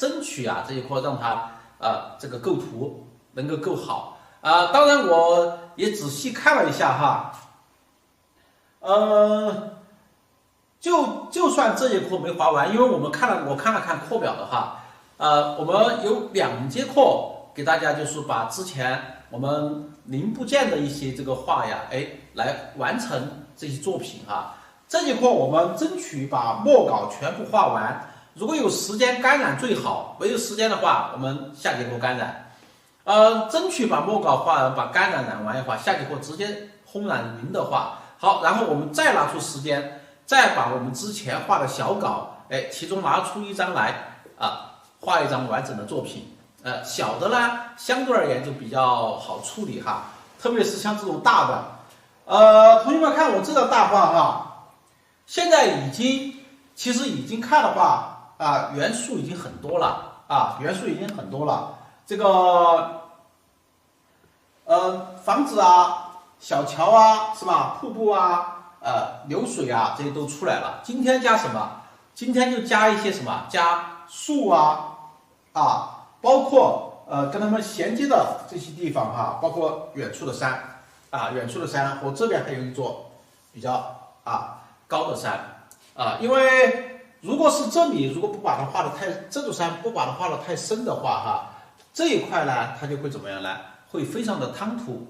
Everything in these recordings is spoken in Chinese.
争取啊这一块让它这个构图能够够好当然我也仔细看了一下哈，就算这节课没画完，因为我看了看课表的话，我们有2节课给大家就是把之前我们零部件的一些这个画呀，来完成这些作品哈。这节课我们争取把墨稿全部画完，如果有时间干染最好，没有时间的话，我们下节课干染。争取把墨稿画完，把干染染完的话，下节课直接烘染匀的话，好，然后我们再拿出时间，再把我们之前画的小稿，其中拿出一张来画一张完整的作品。小的呢，相对而言就比较好处理哈，特别是像这种大的，同学们看我这个大画哈，现在其实已经看的话元素已经很多了元素已经很多了，这个房子小桥是吧，瀑布流水这些都出来了。今天加什么？今天就加一些什么？加树包括跟它们衔接的这些地方包括远处的山远处的山，我这边还有一座比较高的山因为如果是这里，如果不把它画的这座山不把它画的太深的话这一块呢它就会怎么样呢？会非常的贪图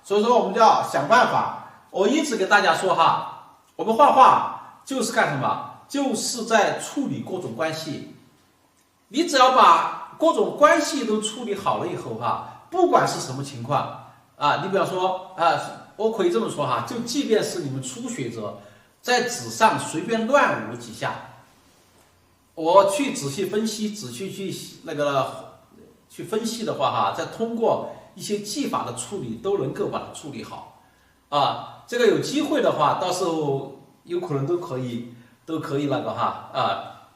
所以说我们就要想办法。我一直给大家说我们画画就是干什么？就是在处理各种关系。你只要把各种关系都处理好了以后不管是什么情况你比方说我可以这么说就即便是你们初学者在纸上随便乱舞几下，我去仔细分析，去分析的话再通过一些技法的处理都能够把它处理好这个有机会的话，到时候有可能都可以那个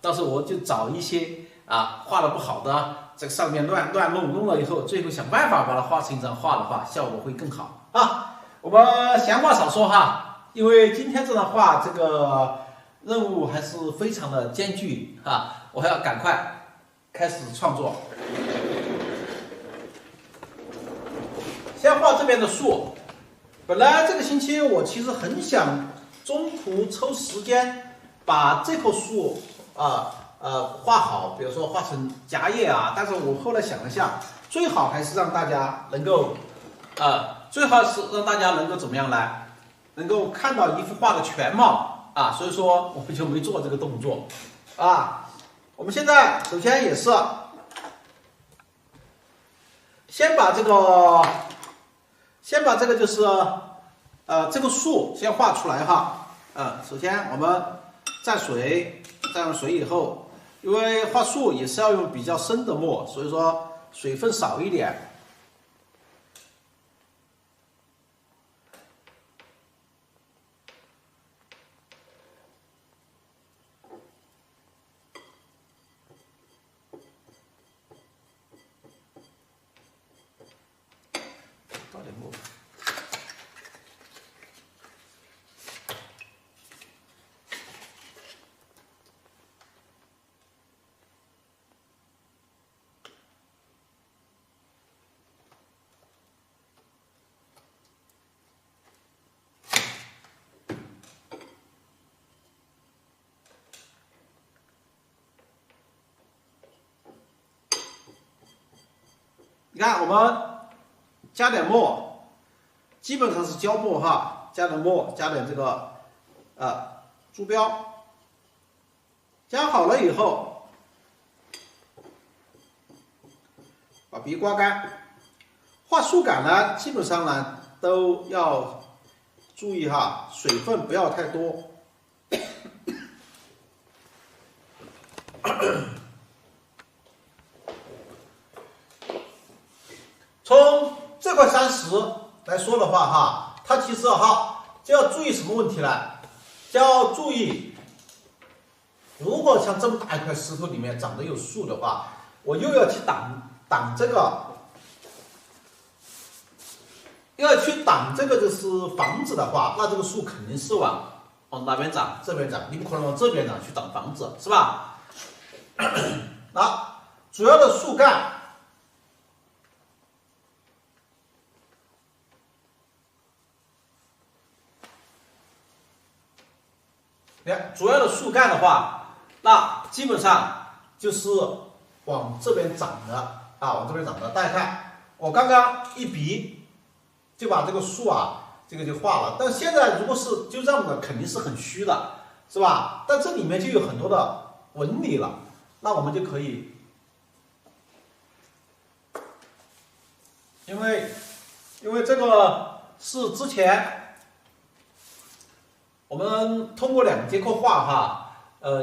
到时候我就找一些画的不好的，这个上面乱弄了以后，最后想办法把它画成一张画的话，效果会更好我们闲话少说因为今天这张画这个任务还是非常的艰巨我还要赶快开始创作。先画这边的树，本来这个星期我其实很想中途抽时间把这棵树画好，比如说画成夹叶但是我后来想了下，最好还是让大家能够怎么样呢？能够看到一幅画的全貌所以说我们就没做这个动作我们现在首先也是先把这个就是这个树先画出来首先我们蘸水以后，因为画树也是要用比较深的墨，所以说水分少一点。倒点墨。你看，我们加点墨，基本上是胶墨加点墨，加点这个珠标，加好了以后，把笔刮干。画树干呢，基本上呢都要注意水分不要太多。从这块山石来说的话它其实就要注意什么问题呢？就要注意，如果像这么大一块石头里面长得有树的话，我又要去挡这个，就是房子的话，那这个树肯定是往哪边长？这边长，你不可能往这边长去挡房子，是吧？主要的树干。主要的树干的话，那基本上就是往这边长的啊，往这边长的。大家看，我刚刚一笔就把这个树啊，这个就画了。但现在如果是就这样的，肯定是很虚的，是吧？但这里面就有很多的纹理了，那我们就可以，因为这个是之前。我们通过2节课画哈，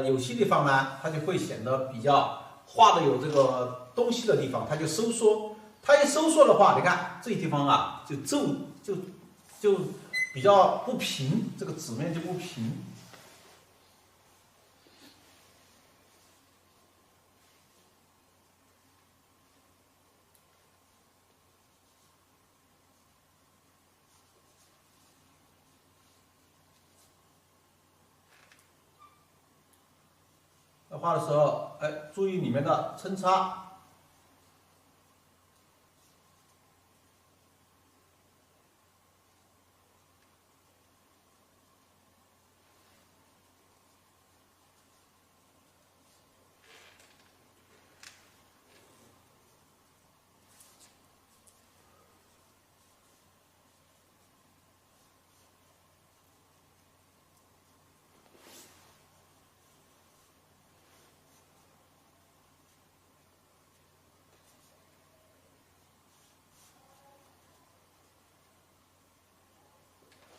有些地方呢，它就会显得比较画的有这个东西的地方，它就收缩。它一收缩的话，你看这些地方啊，就比较不平，这个纸面就不平。画的时候，注意里面的扦插。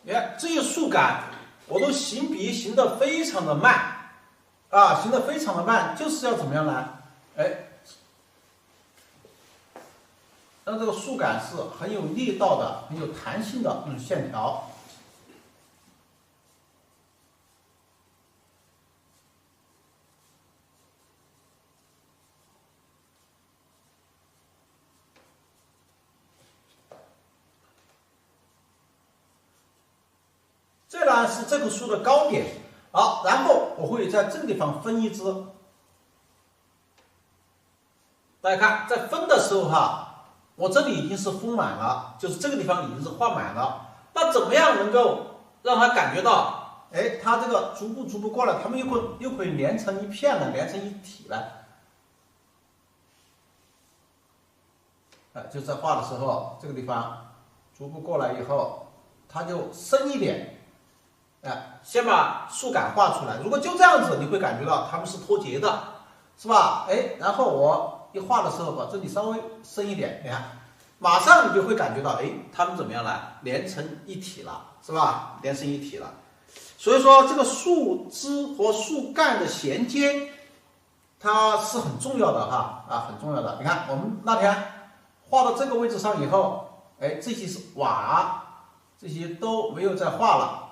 你看这些树干，我都行笔行得非常的慢，啊，行得非常的慢，就是要怎么样呢？让这个树干是很有力道的、很有弹性的那种线条。这呢是这棵树的高点，好，然后我会在这个地方分一支。大家看，在分的时候哈，我这里已经是丰满了，就是这个地方已经是画满了。那怎么样能够让它感觉到，它这个逐步过来，它们又可以连成一片了，连成一体了。就在画的时候，这个地方逐步过来以后，它就深一点。先把树干画出来。如果就这样子，你会感觉到它们是脱节的，是吧？然后我一画的时候，把这里稍微深一点，你看，马上你就会感觉到，它们怎么样了？连成一体了，是吧？连成一体了。所以说，这个树枝和树干的衔接，它是很重要的哈，很重要的。你看，我们那天画到这个位置上以后，这些是瓦，这些都没有再画了。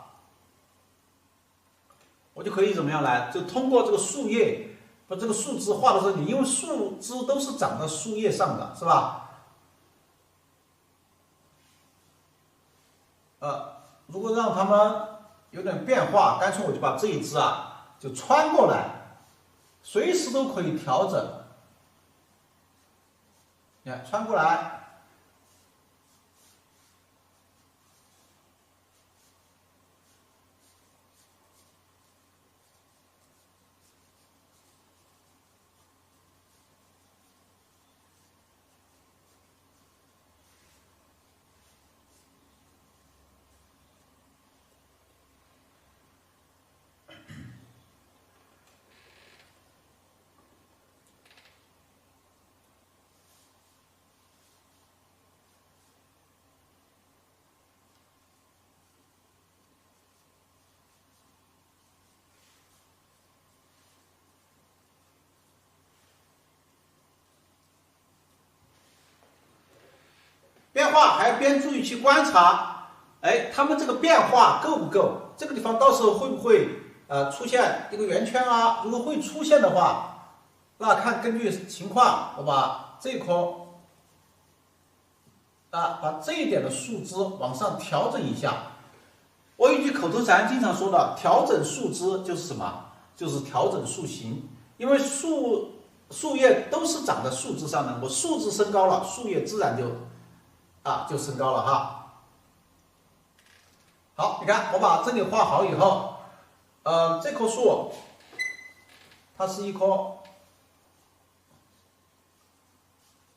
我就可以怎么样来？就通过这个树叶，把这个树枝画到这里，因为树枝都是长在树叶上的，是吧？如果让它们有点变化，干脆我就把这一支就穿过来，随时都可以调整。你看，穿过来。变化还要边注意去观察，它们这个变化够不够？这个地方到时候会不会出现一个圆圈啊？如果会出现的话，那看根据情况，我把这棵把这一点的树枝往上调整一下。我有一句口头禅经常说的，调整树枝就是什么？就是调整树形，因为树树叶都是长在树枝上的，我树枝升高了，树叶自然就升高了哈。好，你看我把这里画好以后，这棵树它是一棵，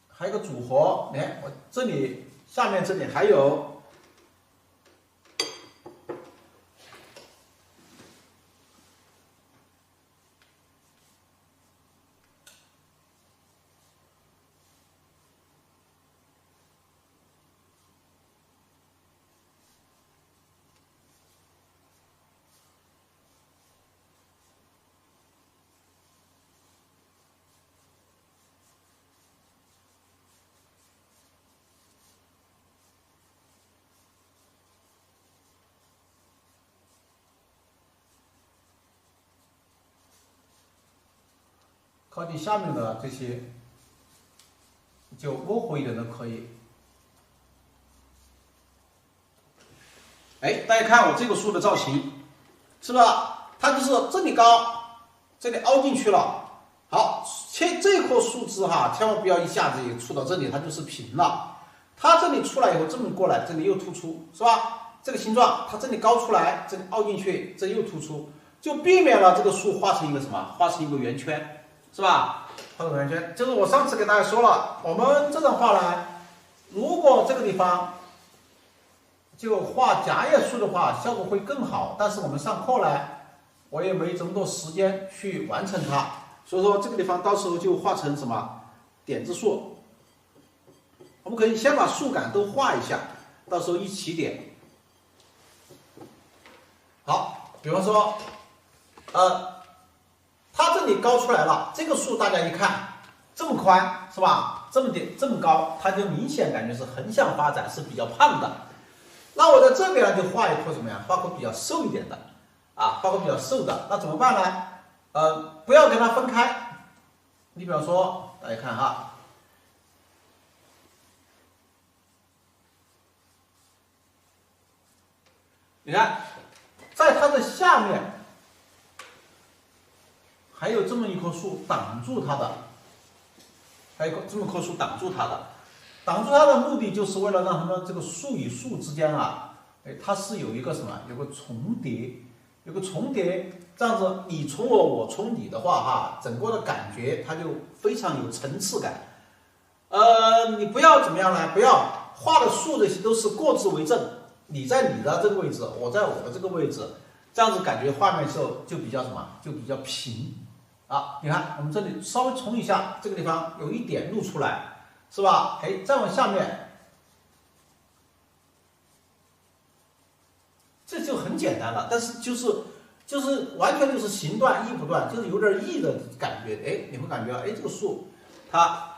还有一个组合，你看我这里下面这里还有。靠近下面的这些就模糊一点的可以。哎，大家看我这个树的造型，是吧？它就是这里高，这里凹进去了。好，这棵树枝哈，千万不要一下子也触到这里，它就是平了。它这里出来以后，这么过来，这里又突出，是吧？这个形状，它这里高出来，这里凹进去，这里又突出，就避免了这个树画成一个什么？画成一个圆圈。是吧？画个圆圈，就是我上次给大家说了，我们这种画呢，如果这个地方就画夹叶树的话，效果会更好。但是我们上课呢，我也没这么多时间去完成它，所以说这个地方到时候就画成什么点字树。我们可以先把树干都画一下，到时候一起点。好，比方说，它这里高出来了，这个树大家一看这么宽是吧？这么高，它就明显感觉是横向发展，是比较胖的。那我在这边呢就画一棵什么呀？画棵比较瘦一点的画棵比较瘦的。那怎么办呢？不要跟它分开。你比方说，大家看哈，你看，在它的下面。还有这么一棵树挡住它的，还有这么一棵树挡住它的，挡住它的目的就是为了让它们这个树与树之间它是有一个什么？有个重叠，这样子你冲我，我冲你的话整个的感觉它就非常有层次感。你不要怎么样呢？不要画的树这些都是各自为政，你在你的这个位置，我在我的这个位置，这样子感觉画面就比较什么？就比较平。你看我们这里稍微冲一下，这个地方有一点露出来，是吧？再往下面，这就很简单了。但是就是完全就是形断意不断，就是有点意的感觉。你会感觉这个树它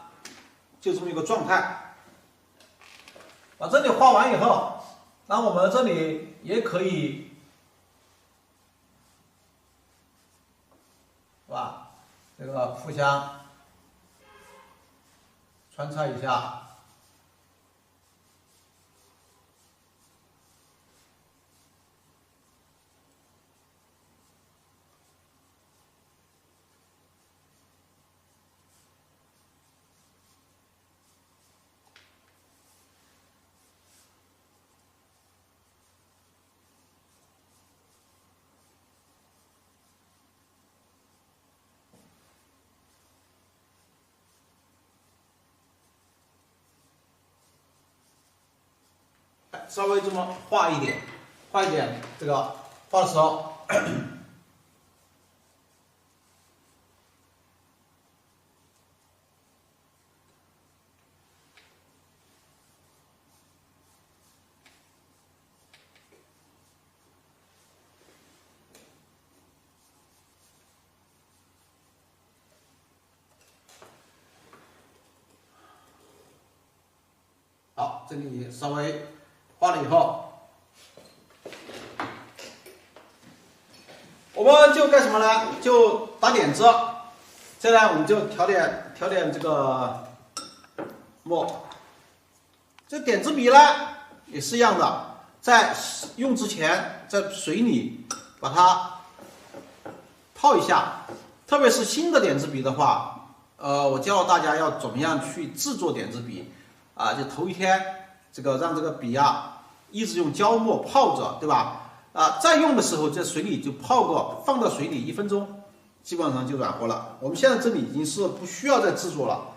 就这么一个状态。把这里画完以后，那我们这里也可以。是吧？这个互相穿插一下，稍微这么画一点，这个画的时候，好，这里稍微画了以后，我们就干什么呢？就打点子。这呢，我们就调点这个墨。这点字笔呢也是一样的，在用之前，在水里把它泡一下。特别是新的点字笔的话，我教大家要怎么样去制作点字笔啊，就头一天这个让这个笔啊一直用胶沫泡着，对吧？啊，再用的时候在水里就泡过，放到水里1分钟，基本上就软和了。我们现在这里已经是不需要再制作了，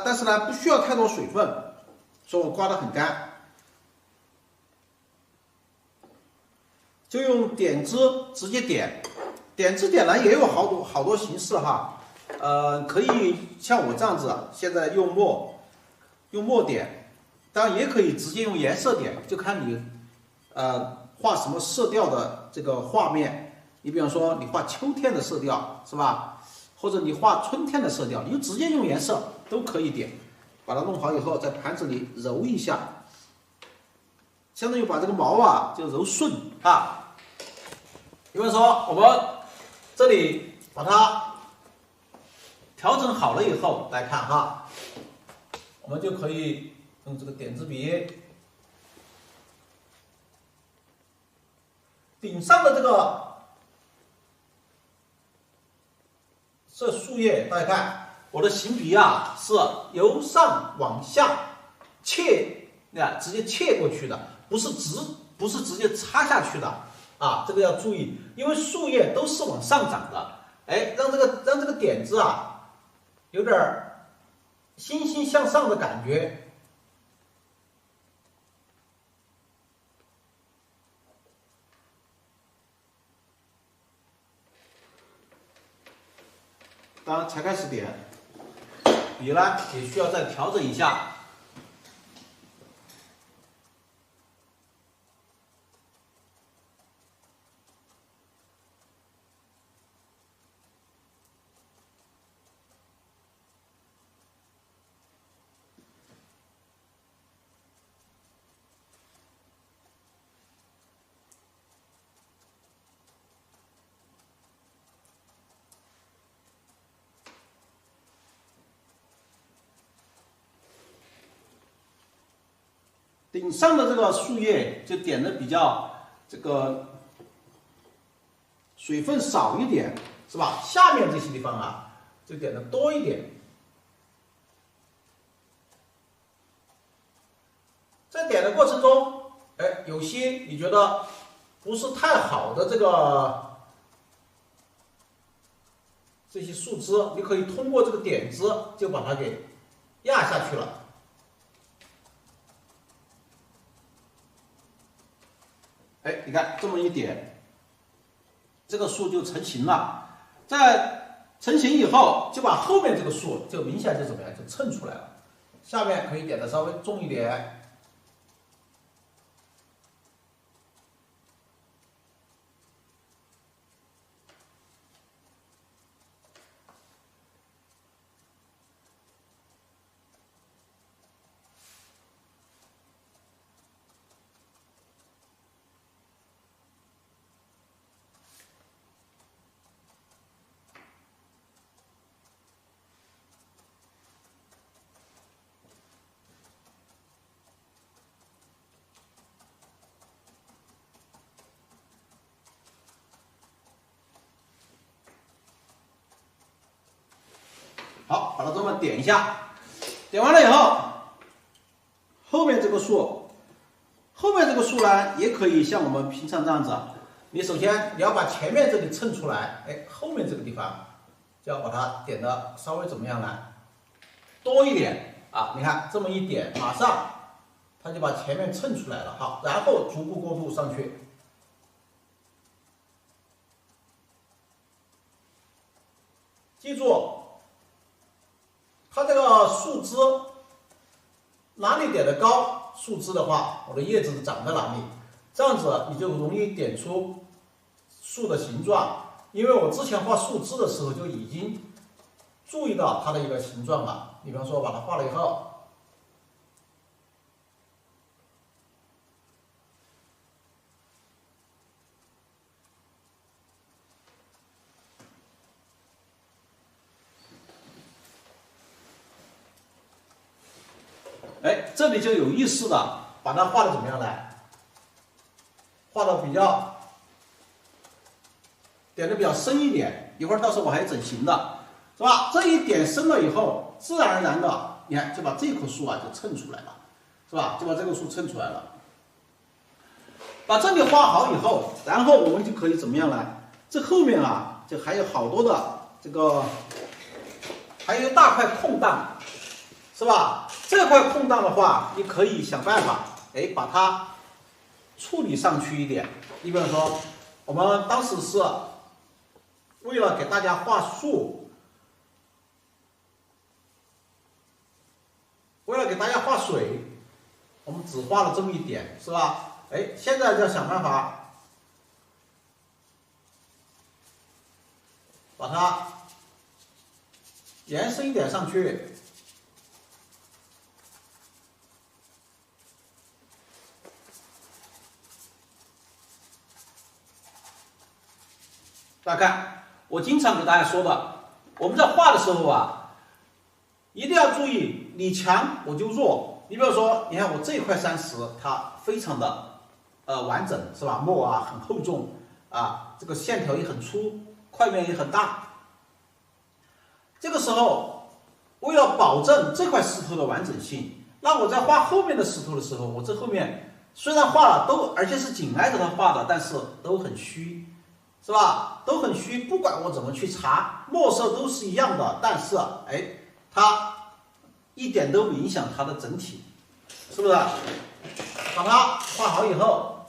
但是呢不需要太多水分，所以我刮得很干。就用点字直接点，点字点呢也有好多形式哈，可以像我这样子，现在用墨点，当然也可以直接用颜色点，就看你画什么色调的这个画面。你比方说你画秋天的色调是吧？或者你画春天的色调，你就直接用颜色都可以点。把它弄好以后，在盘子里揉一下，相当于把这个毛啊就揉顺啊。比方说，我们这里把它调整好了以后，来看哈，我们就可以用这个点字笔顶上的这树叶，大家看我的行笔啊是由上往下切，直接切过去的，不是直接插下去的。啊，这个要注意，因为树叶都是往上长的，哎，让这个点子啊，有点欣欣向上的感觉。当然才开始点，笔呢也需要再调整一下。顶上的这个树叶就点的比较这个水分少一点，是吧？下面这些地方啊，就点的多一点。在点的过程中，哎，有些你觉得不是太好的这些树枝，你可以通过这个点子就把它给压下去了。哎，你看这么一点，这个树就成型了。在成型以后，就把后面这个树就明显就怎么样，就衬出来了。下面可以点的稍微重一点。好，把它这么点一下，点完了以后，后面这个树呢，也可以像我们平常这样子。你首先你要把前面这里衬出来，哎，后面这个地方就要把它点的稍微怎么样呢？多一点啊！你看这么一点，马上它就把前面衬出来了。好，然后逐步过渡上去。记住。它这个树枝哪里点的高，树枝的话，我的叶子长在哪里，这样子你就容易点出树的形状。因为我之前画树枝的时候就已经注意到它的一个形状了。你比方说，我把它画了以后，哎，这里就有意识的把它画的怎么样呢？画的点的比较深一点，一会儿到时候我还整形的。是吧？这一点深了以后，自然而然的，你看就把这棵树啊就衬出来了，是吧？就把这个树衬出来了。把这里画好以后，然后我们就可以怎么样呢？这后面啊，就还有好多的这个，还有一大块空档，是吧？这块空档的话，你可以想办法，哎，把它处理上去一点。你比如说，我们当时是为了给大家画树，为了给大家画水，我们只画了这么一点，是吧？哎，现在就要想办法把它延伸一点上去。大家看，我经常给大家说的，我们在画的时候啊，一定要注意，你强我就弱。你比如说，你看我这块山石，它非常的完整，是吧？墨啊很厚重啊，这个线条也很粗，块面也很大。这个时候，为了保证这块石头的完整性，那我在画后面的石头的时候，我这后面虽然画了都，而且是紧挨着它画的，但是都很虚。是吧？都很虚，不管我怎么去查，墨色都是一样的，但是哎，它一点都不影响它的整体，是不是？把它画好以后，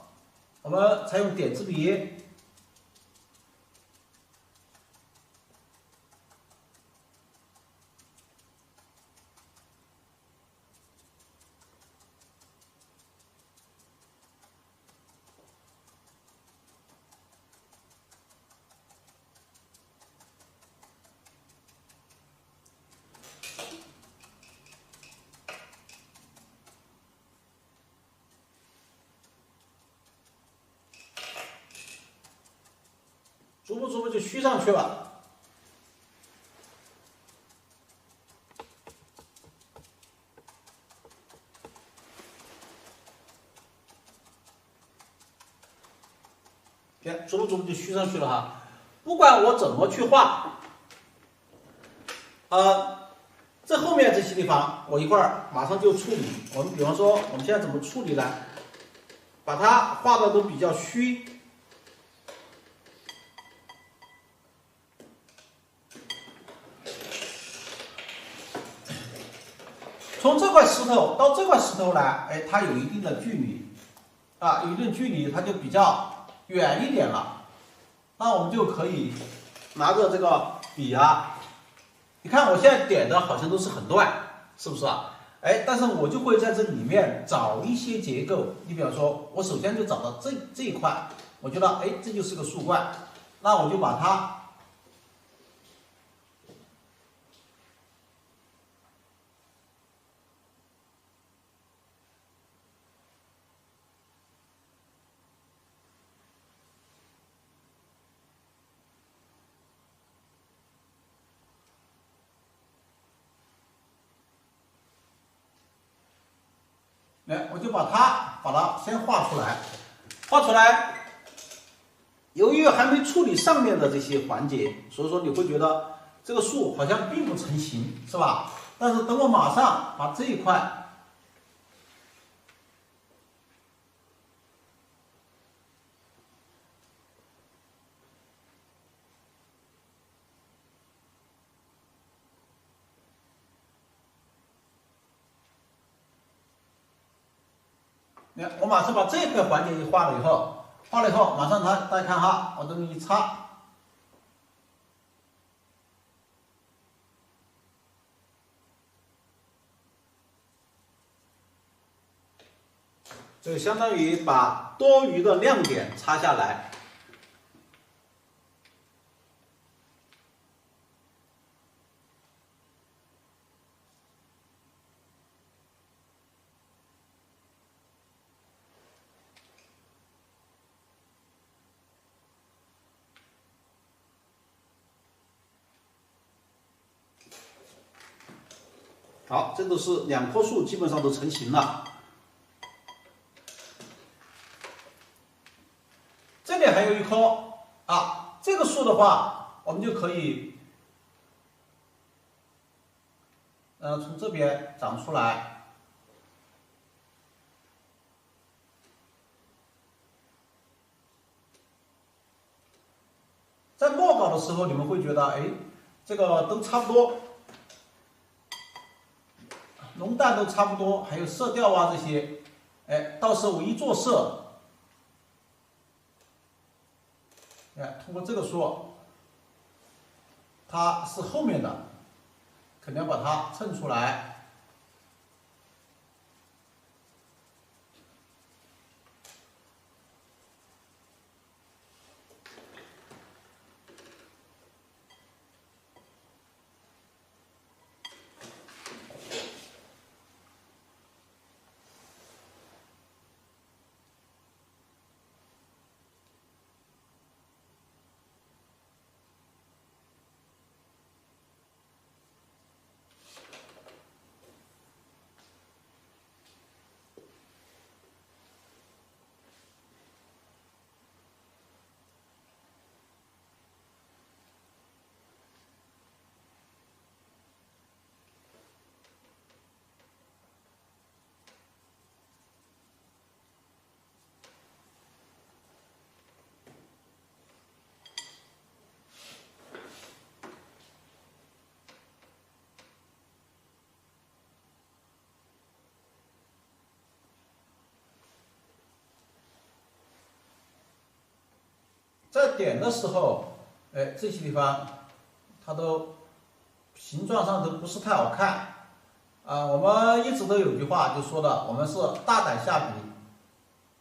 我们采用点字笔，逐步就虚上去了。看，逐步就虚上去了哈。不管我怎么去画，这后面这些地方，我一会儿马上就处理。我们比方说，我们现在怎么处理呢？把它画的都比较虚。从这块石头到这块石头呢，哎，它有一定的距离，啊，有一定距离，它就比较远一点了。那我们就可以拿着这个笔啊，你看我现在点的好像都是很乱，是不是啊？哎，但是我就会在这里面找一些结构。你比方说，我首先就找到这一块，我觉得哎，这就是个树冠，那我就把它。来，我就把它先画出来，画出来。由于还没处理上面的这些环节，所以说你会觉得这个树好像并不成形，是吧？但是等我马上把这一块，你看我马上把这一块环节一画了以后，马上大家看哈，我这么一擦。就相当于把多余的亮点擦下来。好，这都是两棵树基本上都成型了。这里还有一棵啊，这个树的话，我们就可以从这边长出来。在落稿的时候，你们会觉得，哎，这个都差不多，浓淡都差不多，还有色调啊这些，哎，到时候我一做色，哎，通过这个说，它是后面的，肯定要把它衬出来。在点的时候，哎，这些地方它都形状上都不是太好看啊。我们一直都有句话就说的，我们是大胆下笔，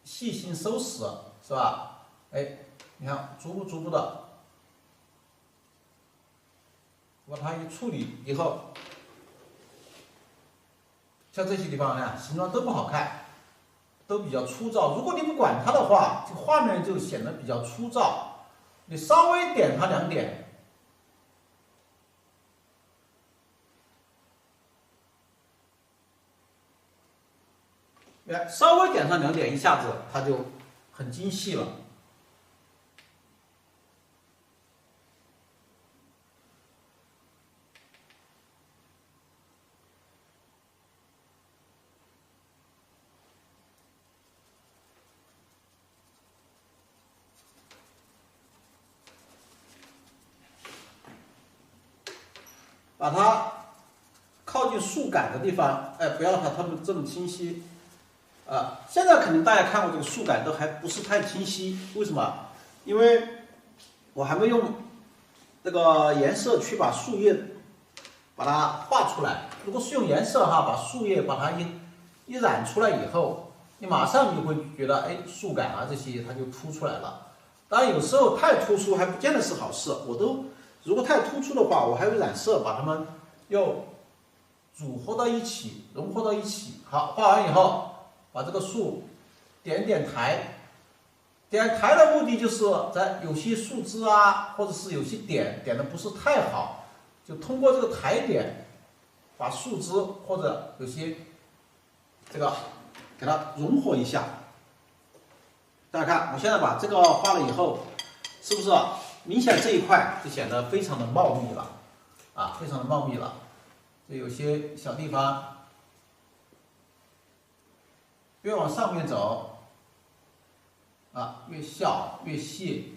细心收拾，是吧？哎，你看逐步的把它一处理以后，像这些地方呢，形状都不好看，都比较粗糙。如果你不管它的话，这个画面就显得比较粗糙。你稍微点它2点，哎，稍微点上2点，一下子它就很精细了。把它靠近树杆的地方，哎，不要它们这么清晰。现在可能大家看过这个树杆都还不是太清晰，为什么？因为我还没用这个颜色去把树叶把它画出来。如果是用颜色哈，把树叶把它一染出来以后，你马上就会觉得，哎，树杆啊这些它就凸出来了。当然有时候太突出还不见得是好事，如果太突出的话，我还有染色把它们又组合到一起，融合到一起。好，画完以后，把这个树点台。点台的目的就是在有些树枝啊，或者是有些点的不是太好，就通过这个台点，把树枝或者有些这个给它融合一下。大家看，我现在把这个画了以后，是不是明显这一块就显得非常的茂密了啊，非常的茂密了。这有些小地方越往上面走啊，越小越细。